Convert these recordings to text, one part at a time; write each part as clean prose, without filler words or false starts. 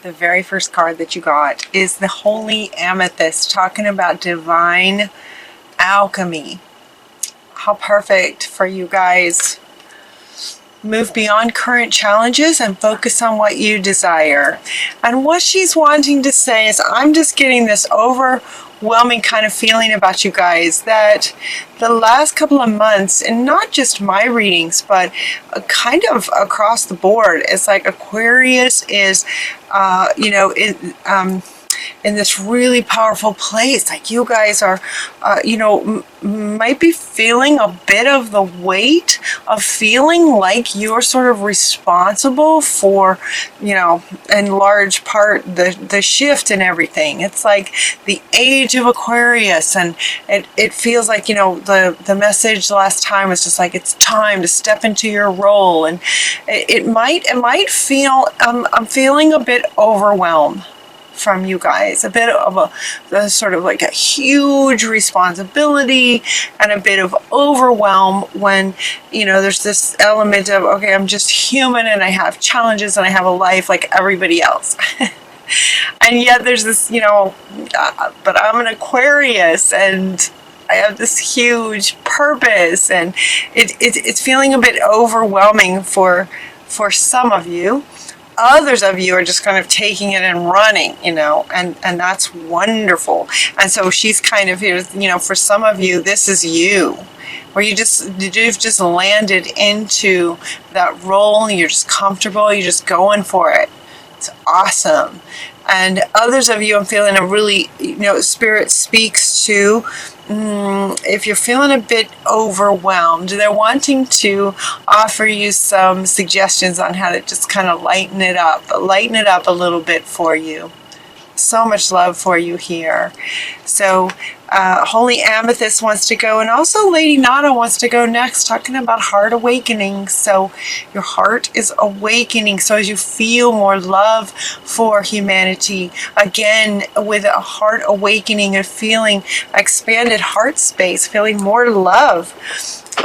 the very first card that you got is the Holy Amethyst, talking about divine alchemy. How perfect for you guys. Move beyond current challenges and focus on what you desire. And what she's wanting to say is, I'm just getting this overwhelming kind of feeling about you guys, that the last couple of months, and not just my readings, but kind of across the board, it's like Aquarius is, in this really powerful place. Like you guys are, might be feeling a bit of the weight of feeling like you're sort of responsible for, in large part, the shift and everything. It's like the age of Aquarius, and it feels like, the message last time was just like, it's time to step into your role. And it might feel, I'm feeling a bit overwhelmed from you guys, a bit of a sort of like a huge responsibility and a bit of overwhelm when, there's this element of, okay, I'm just human and I have challenges and I have a life like everybody else. And yet there's this, but I'm an Aquarius and I have this huge purpose, and it's feeling a bit overwhelming for some of you. Others of you are just kind of taking it and running, and that's wonderful. And so she's kind of here, for some of you, this is you, where you've just landed into that role, and you're just comfortable, you're just going for it. It's awesome. And others of you, I'm feeling a really, Spirit speaks to, if you're feeling a bit overwhelmed, they're wanting to offer you some suggestions on how to just kind of lighten it up a little bit for you. So much love for you here. So Holy Amethyst wants to go, and also Lady Nada wants to go next, talking about heart awakening. So your heart is awakening. So as you feel more love for humanity, again, with a heart awakening and feeling expanded heart space, feeling more love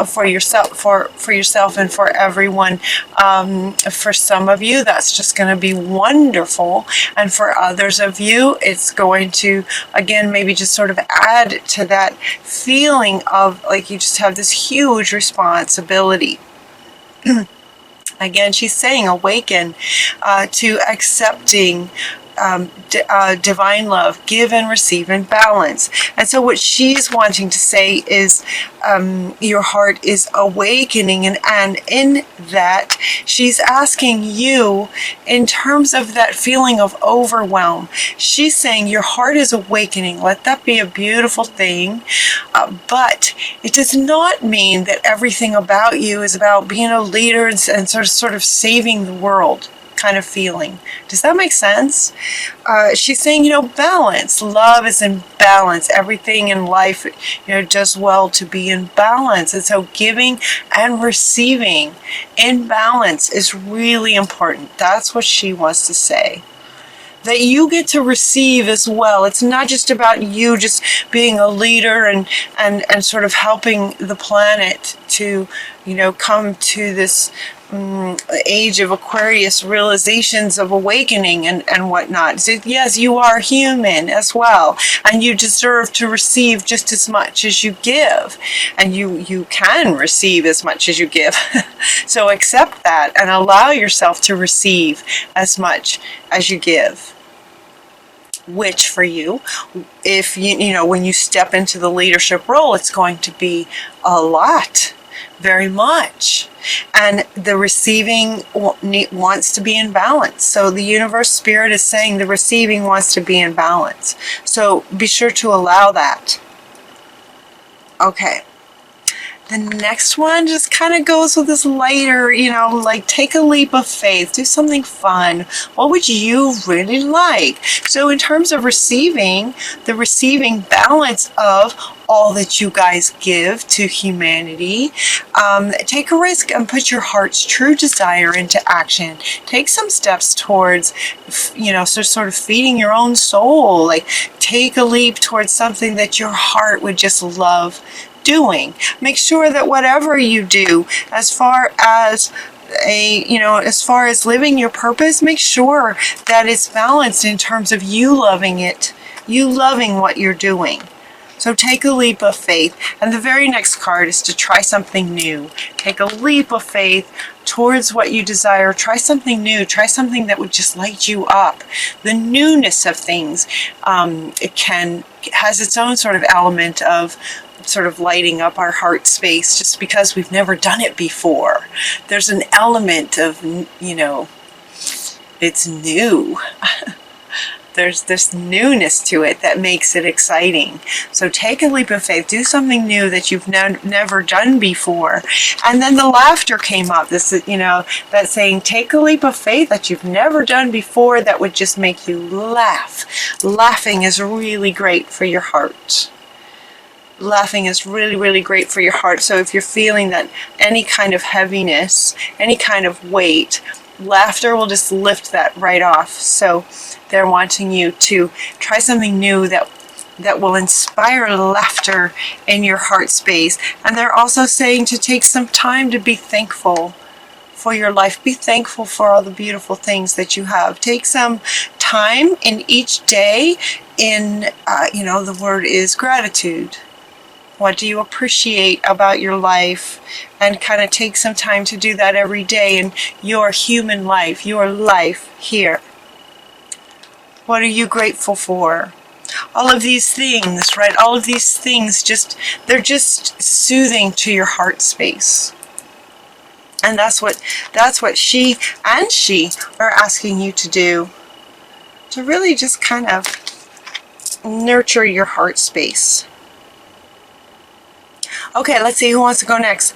for yourself and for everyone. For some of you, that's just going to be wonderful, and for others of you, it's going to, again, maybe just sort of add to that feeling of like you just have this huge responsibility. Again, she's saying awaken to accepting divine love, give and receive in balance. And so what she's wanting to say is your heart is awakening, and in that she's asking you, in terms of that feeling of overwhelm, she's saying your heart is awakening. Let that be a beautiful thing, but it does not mean that everything about you is about being a leader and sort of saving the world kind of feeling. Does that make sense? She's saying, balance. Love is in balance. Everything in life, does well to be in balance. And so giving and receiving in balance is really important. That's what she wants to say. That you get to receive as well. It's not just about you just being a leader and sort of helping the planet to, come to this age of Aquarius realizations of awakening and whatnot. So yes, you are human as well, and you deserve to receive just as much as you give, and you can receive as much as you give. So accept that and allow yourself to receive as much as you give. Which for you, if when you step into the leadership role, it's going to be a lot, very much. And the receiving wants to be in balance. So the universe spirit is saying the receiving wants to be in balance. So be sure to allow that. Okay. The next one just kind of goes with this lighter, like take a leap of faith, do something fun. What would you really like? So in terms of receiving, the receiving balance of all that you guys give to humanity, take a risk and put your heart's true desire into action. Take some steps towards, sort of feeding your own soul. Like take a leap towards something that your heart would just love doing. Make sure that whatever you do, as far as as far as living your purpose, make sure that it's balanced in terms of you loving it, you loving what you're doing. So take a leap of faith. And the very next card is to try something new. Take a leap of faith towards what you desire. Try something new. Try something that would just light you up. The newness of things has its own sort of element of sort of lighting up our heart space just because we've never done it before. There's an element of, it's new. There's this newness to it that makes it exciting. So take a leap of faith. Do something new that you've never done before. And then the laughter came up. This is, that saying, take a leap of faith that you've never done before that would just make you laugh. Laughing is really great for your heart. Laughing is really, really great for your heart. So if you're feeling that any kind of heaviness, any kind of weight, laughter will just lift that right off. So they're wanting you to try something new that will inspire laughter in your heart space. And they're also saying to take some time to be thankful for your life. Be thankful for all the beautiful things that you have. Take some time in each day in, the word is gratitude. What do you appreciate about your life? And kind of take some time to do that every day in your human life, your life here. What are you grateful for? All of these things, right? All of these things they're just soothing to your heart space. And that's what she are asking you to do. To really just kind of nurture your heart space. Okay, let's see who wants to go next.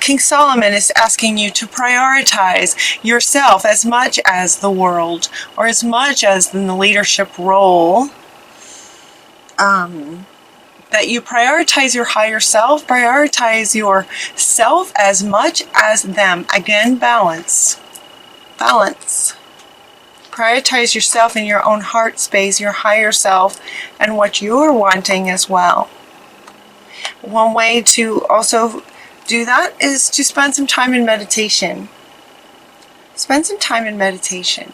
King Solomon is asking you to prioritize yourself as much as the world, or as much as in the leadership role. That you prioritize your higher self, prioritize yourself as much as them. Again, balance. Balance. Prioritize yourself in your own heart space, your higher self, and what you're wanting as well. One way to also do that is to spend some time in meditation. Spend some time in meditation.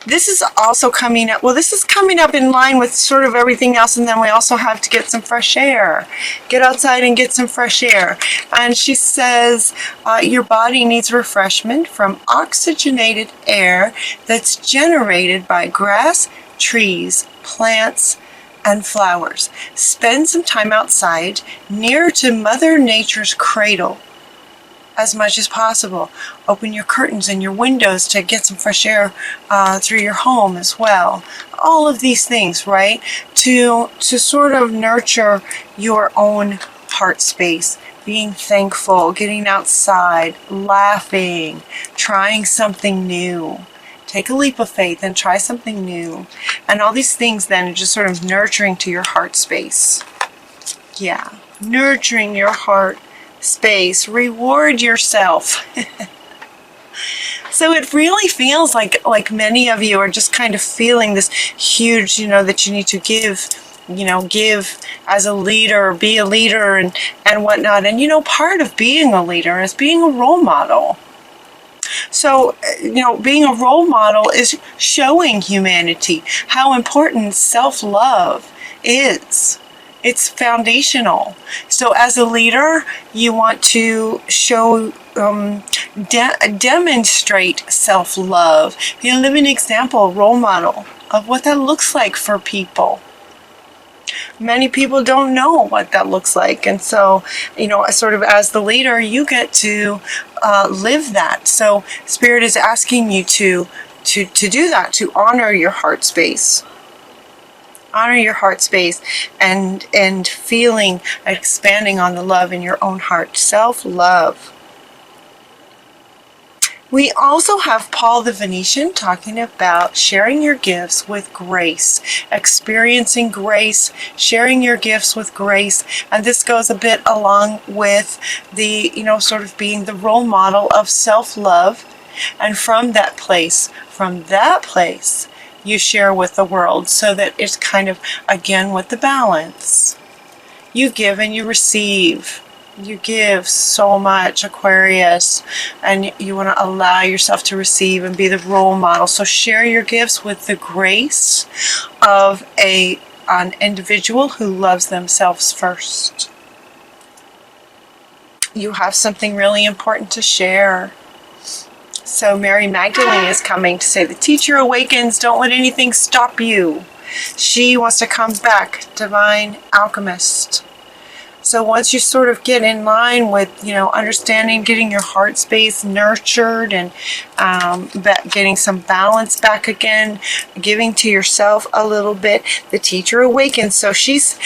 This is also coming up, this is coming up in line with sort of everything else, and then we also have to get some fresh air. Get outside and get some fresh air. And she says your body needs refreshment from oxygenated air that's generated by grass, trees, plants, and flowers. Spend some time outside near to Mother Nature's cradle as much as possible. Open your curtains and your windows to get some fresh air through your home as well. All of these things, right? To sort of nurture your own heart space. Being thankful, getting outside, laughing, trying something new. Take a leap of faith and try something new. And all these things then are just sort of nurturing to your heart space. Yeah, nurturing your heart space. Reward yourself. So it really feels like many of you are just kind of feeling this huge, that you need to give as a leader, be a leader and whatnot. And, part of being a leader is being a role model. So, being a role model is showing humanity how important self-love is. It's foundational. So as a leader, you want to show, demonstrate self-love. Be a living example, role model of what that looks like for people. Many people don't know what that looks like. And so, sort of as the leader, you get to live that. So Spirit is asking you to do that, to honor your heart space. Honor your heart space and feeling, expanding on the love in your own heart. Self-love. We also have Paul the Venetian talking about sharing your gifts with grace, experiencing grace, sharing your gifts with grace. And this goes a bit along with the, sort of being the role model of self-love. And from that place, you share with the world so that it's kind of, again, with the balance. You give and you receive. You give so much, Aquarius, and you want to allow yourself to receive and be the role model. So share your gifts with the grace of an individual who loves themselves first. You have something really important to share. So Mary Magdalene is coming to say, the teacher awakens, don't let anything stop you. She wants to come back, divine alchemist. So once you sort of get in line with, understanding, getting your heart space nurtured and getting some balance back again, giving to yourself a little bit, the teacher awakens. So she's,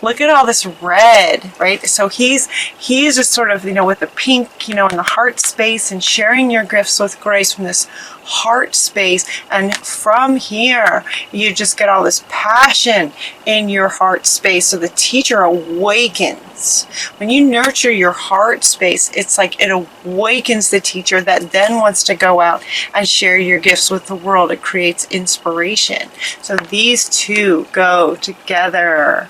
look at all this red, right? So he's just sort of, with the pink, in the heart space and sharing your gifts with grace from this heart space. And from here, you just get all this passion in your heart space. So the teacher awakens. When you nurture your heart space, it's like it awakens the teacher that then wants to go out and share your gifts with the world. It creates inspiration. So these two go together.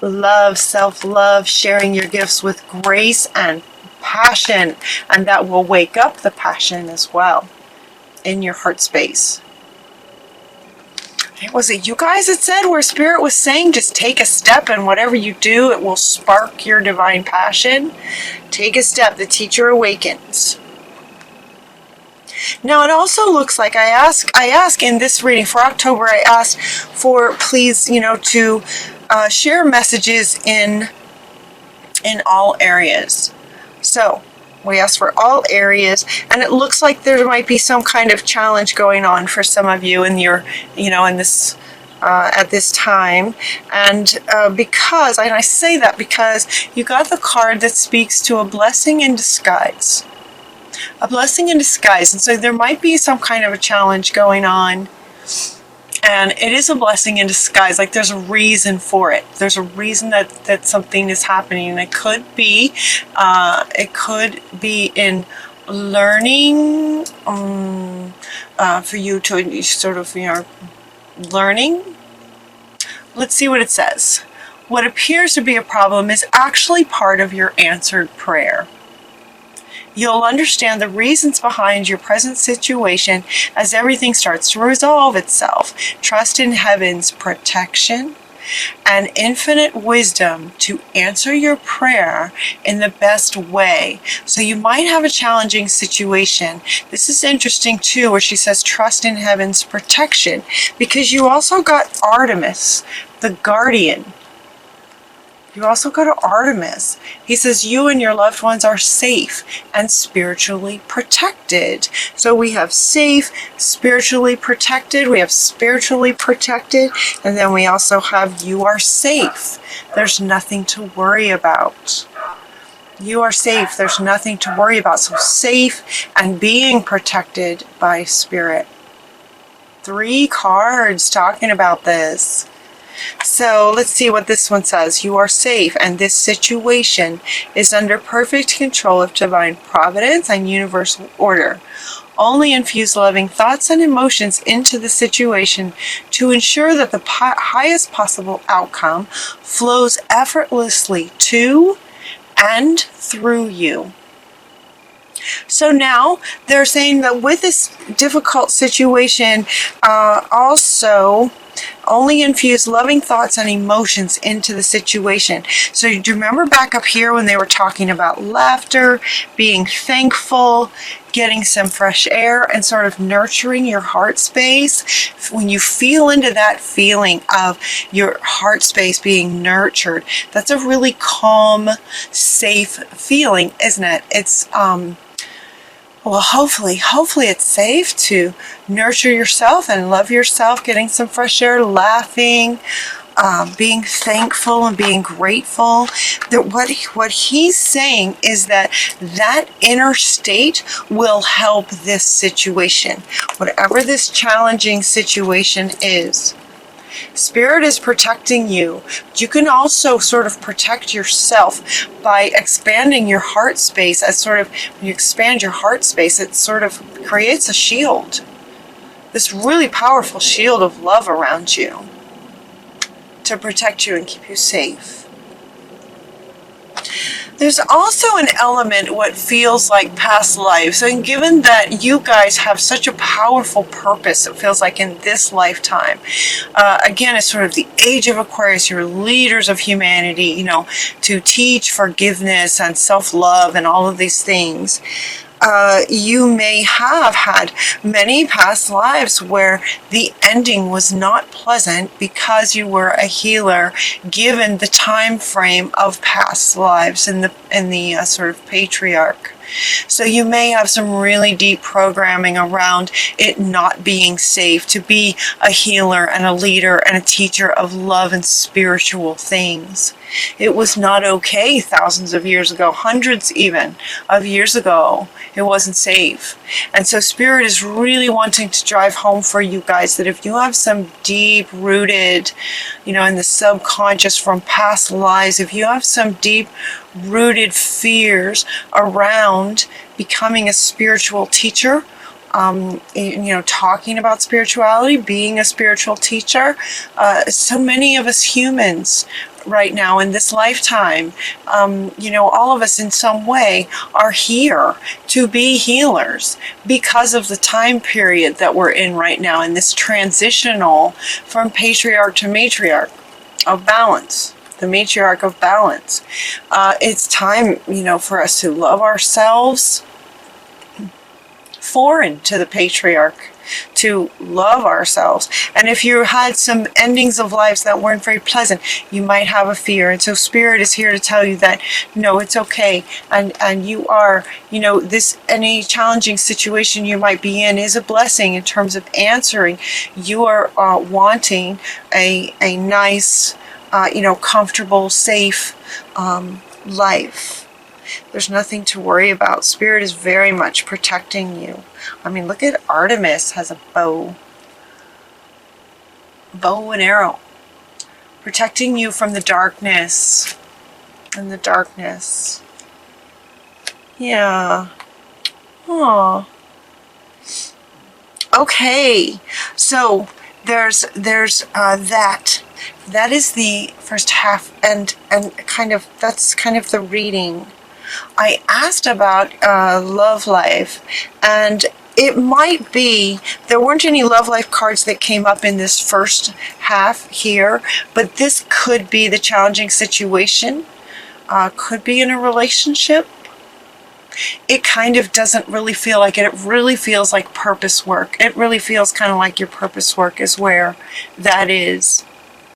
Love, self-love, sharing your gifts with grace and passion, and that will wake up the passion as well in your heart space. Was it you guys that said where Spirit was saying just take a step, and whatever you do, it will spark your divine passion? Take a step. The teacher awakens. Now it also looks like I ask in this reading for October, I asked for please, to share messages in all areas. So we asked for all areas, and it looks like there might be some kind of challenge going on for some of you in your, in this, at this time. And because I say that because you got the card that speaks to a blessing in disguise. A blessing in disguise. And so there might be some kind of a challenge going on. And it is a blessing in disguise. Like there's a reason for it. There's a reason that something is happening. And it could be in learning, for you to sort of, learning. Let's see what it says. What appears to be a problem is actually part of your answered prayer. You'll understand the reasons behind your present situation as everything starts to resolve itself. Trust in heaven's protection and infinite wisdom to answer your prayer in the best way. So you might have a challenging situation. This is interesting too, where she says trust in heaven's protection, because you also got Artemis, the guardian. You also go to Artemis. He says you and your loved ones are safe and spiritually protected. So we have safe, spiritually protected. We have spiritually protected. And then we also have you are safe. There's nothing to worry about. You are safe. There's nothing to worry about. So safe and being protected by Spirit. 3 cards talking about this. So let's see what this one says. You are safe, and this situation is under perfect control of divine providence and universal order. Only infuse loving thoughts and emotions into the situation to ensure that the highest possible outcome flows effortlessly to and through you. So now they're saying that with this difficult situation, also only infuse loving thoughts and emotions into the situation. So do you remember back up here when they were talking about laughter, being thankful, getting some fresh air, and sort of nurturing your heart space? When you feel into that feeling of your heart space being nurtured, that's a really calm, safe feeling, isn't it? It's well, hopefully it's safe to nurture yourself and love yourself, getting some fresh air, laughing, being thankful and being grateful. That what he's saying is that inner state will help this situation, whatever this challenging situation is. Spirit is protecting you. You can also sort of protect yourself by expanding your heart space. As sort of, when you expand your heart space, it sort of creates a shield. This really powerful shield of love around you to protect you and keep you safe. There's also an element what feels like past lives, and given that you guys have such a powerful purpose, it feels like in this lifetime, again, it's sort of the age of Aquarius. You're leaders of humanity, you know, to teach forgiveness and self-love and all of these things. You may have had many past lives where the ending was not pleasant because you were a healer, given the time frame of past lives in the sort of patriarch. So you may have some really deep programming around it not being safe to be a healer and a leader and a teacher of love and spiritual things. It was not okay thousands of years ago, hundreds even of years ago. It wasn't safe. And so Spirit is really wanting to drive home for you guys that if you have some deep rooted, you know, in the subconscious from past lives, if you have some deep rooted fears around becoming a spiritual teacher, you know, talking about spirituality, being a spiritual teacher, so many of us humans right now in this lifetime, you know, all of us in some way are here to be healers because of the time period that we're in right now, in this transitional from patriarch to matriarch of balance. The matriarch of balance. It's time, you know, for us to love ourselves, foreign to the patriarch, to love ourselves. And if you had some endings of lives that weren't very pleasant, you might have a fear. And so Spirit is here to tell you that, no, it's okay. And you are, you know, any challenging situation you might be in is a blessing in terms of answering. You are wanting a nice, you know, comfortable, safe life. There's nothing to worry about. Spirit is very much protecting you. I mean, look at Artemis has a bow and arrow, protecting you from the darkness. And the darkness. Yeah. Oh. Okay. So there's that. That is the first half, and that's kind of the reading. I asked about love life, and it might be there weren't any love life cards that came up in this first half here, but this could be the challenging situation, could be in a relationship. It kind of doesn't really feel like it. It really feels like purpose work. It really feels kind of like your purpose work is where that is.